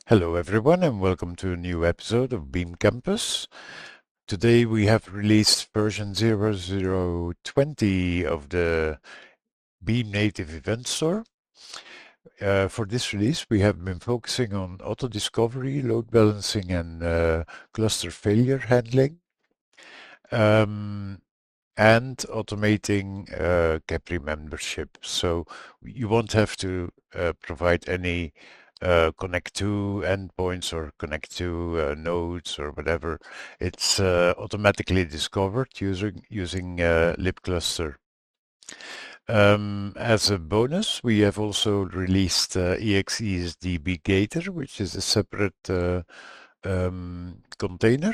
Hello everyone and welcome to a new episode of Beam Campus. Today we have released version 0020 of the Beam Native Event Store. For this release we have been focusing on auto discovery, load balancing and cluster failure handling. And automating Capri membership. So you won't have to provide any connect to endpoints or connect to nodes or whatever. It's automatically discovered using libcluster. As a bonus, we have also released ExESDB Gator, which is a separate container.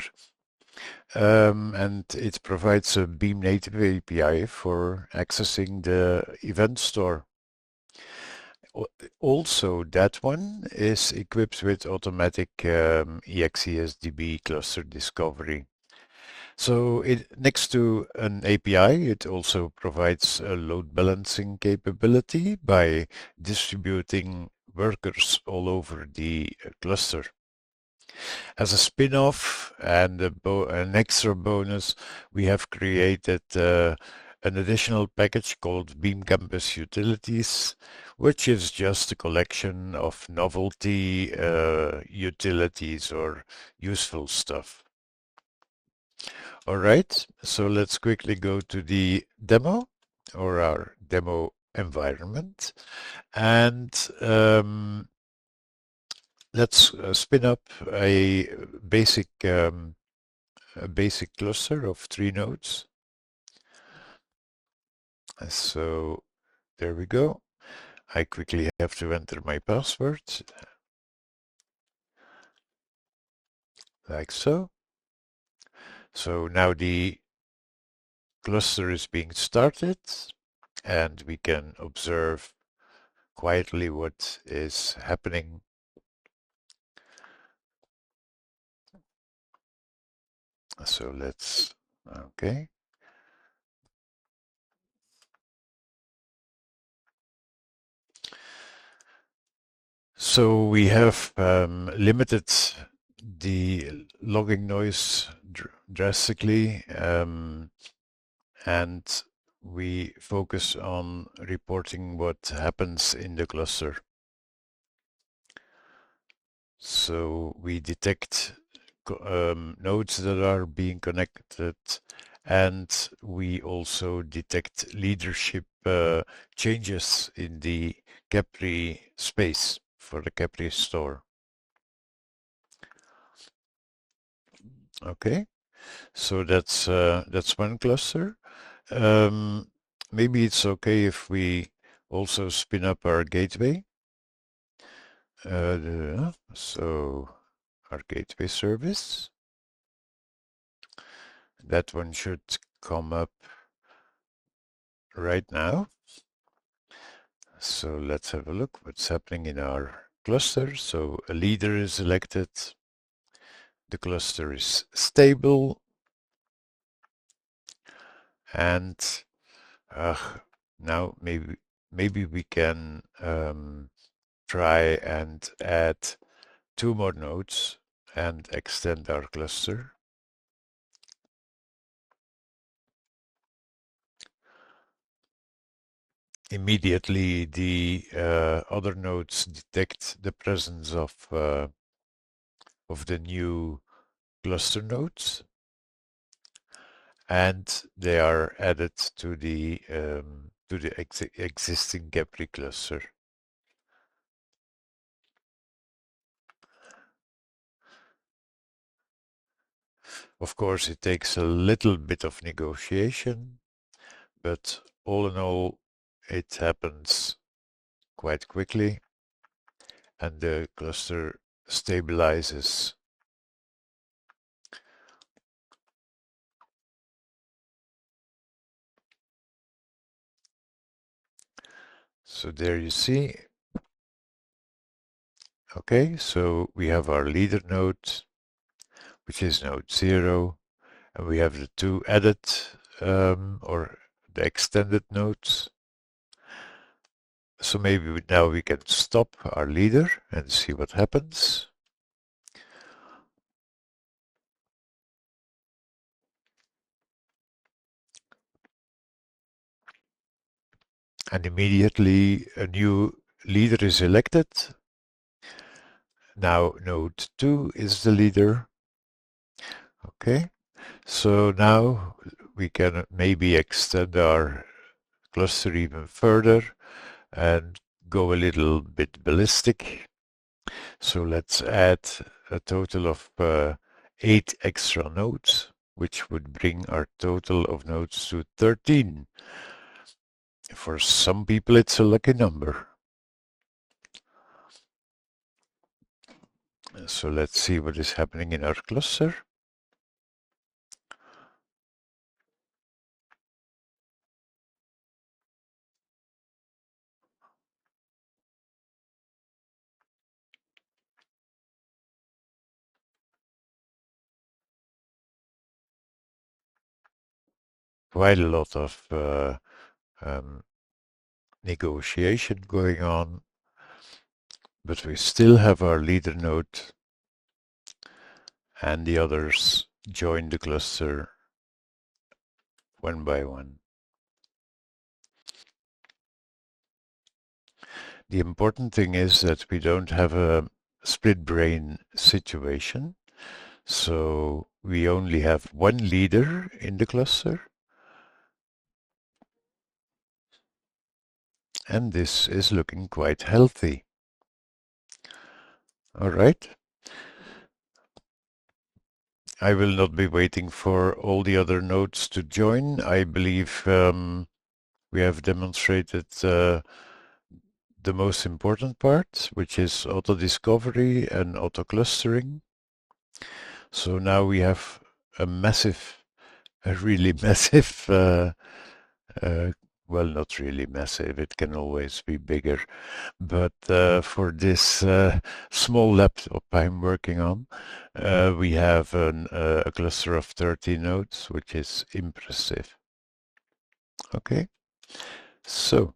And it provides a Beam native API for accessing the event store. Also, that one is equipped with automatic ExESDB cluster discovery. So next to an API, it also provides a load balancing capability by distributing workers all over the cluster. As a spin-off and an extra bonus, we have created an additional package called Beam Campus Utilities, which is just a collection of novelty utilities or useful stuff. All right, so let's quickly go to the demo or our demo environment. And let's spin up a basic cluster of 3 nodes. So there we go. I quickly have to enter my password, like so. So now the cluster is being started, and we can observe quietly what is happening. So let's, okay. So we have limited the logging noise drastically, and we focus on reporting what happens in the cluster. So we detect nodes that are being connected, and we also detect leadership changes in the Capri space for the Capri store. Okay, so that's one cluster. Maybe it's okay if we also spin up our gateway. So our gateway service. That one should come up right now. So let's have a look what's happening in our cluster. So a leader is elected. The cluster is stable. And now maybe we can try and add 2 more nodes and extend our cluster. Immediately the other nodes detect the presence of the new cluster nodes, and they are added to the existing Capri cluster. Of course, it takes a little bit of negotiation, but all in all, it happens quite quickly, and the cluster stabilizes. So there you see. Okay, so we have our leader node, which is node 0, and we have the 2 added or the extended nodes. So maybe now we can stop our leader and see what happens. And immediately a new leader is elected. Now node 2 is the leader. Okay, so now we can maybe extend our cluster even further and go a little bit ballistic. So let's add a total of 8 extra nodes, which would bring our total of nodes to 13. For some people, it's a lucky number. So let's see what is happening in our cluster. Quite a lot of negotiation going on, but we still have our leader node and the others join the cluster one by one. The important thing is that we don't have a split brain situation. So we only have one leader in the cluster. And this is looking quite healthy. All right. I will not be waiting for all the other nodes to join. I believe we have demonstrated the most important part, which is auto-discovery and auto-clustering. So now we have a really massive, well, not really massive, it can always be bigger, but for this small laptop I'm working on, we have a cluster of 30 nodes, which is impressive. Okay, so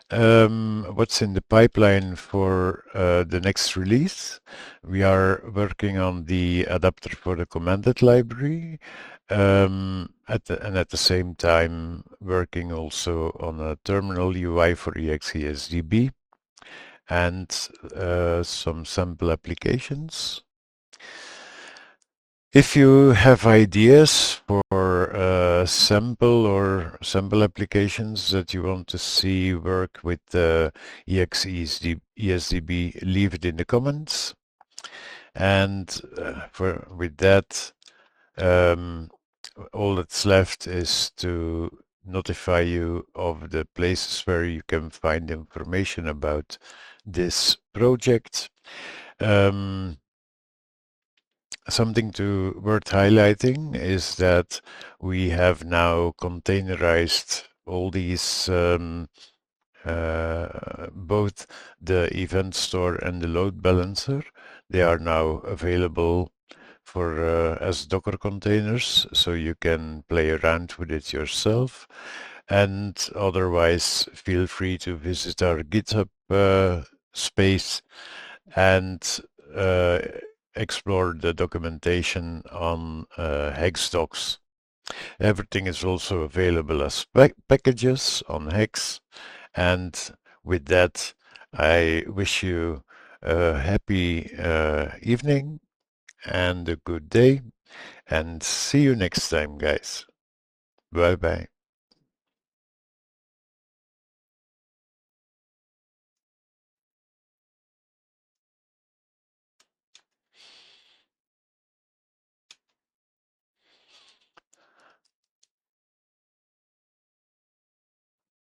what's in the pipeline for the next release? We are working on the adapter for the commanded library, and at the same time working also on a terminal UI for ExESDB and some sample applications. If you have ideas for sample applications that you want to see work with ExESDB, leave it in the comments. And with that, all that's left is to notify you of the places where you can find information about this project. Something worth highlighting is that we have now containerized all these both the event store and the load balancer. They are now available for as Docker containers, so you can play around with it yourself. And otherwise, feel free to visit our GitHub space and explore the documentation on HexDocs. Everything is also available as packages on Hex. And with that, I wish you a happy evening and a good day. And see you next time, guys. Bye-bye.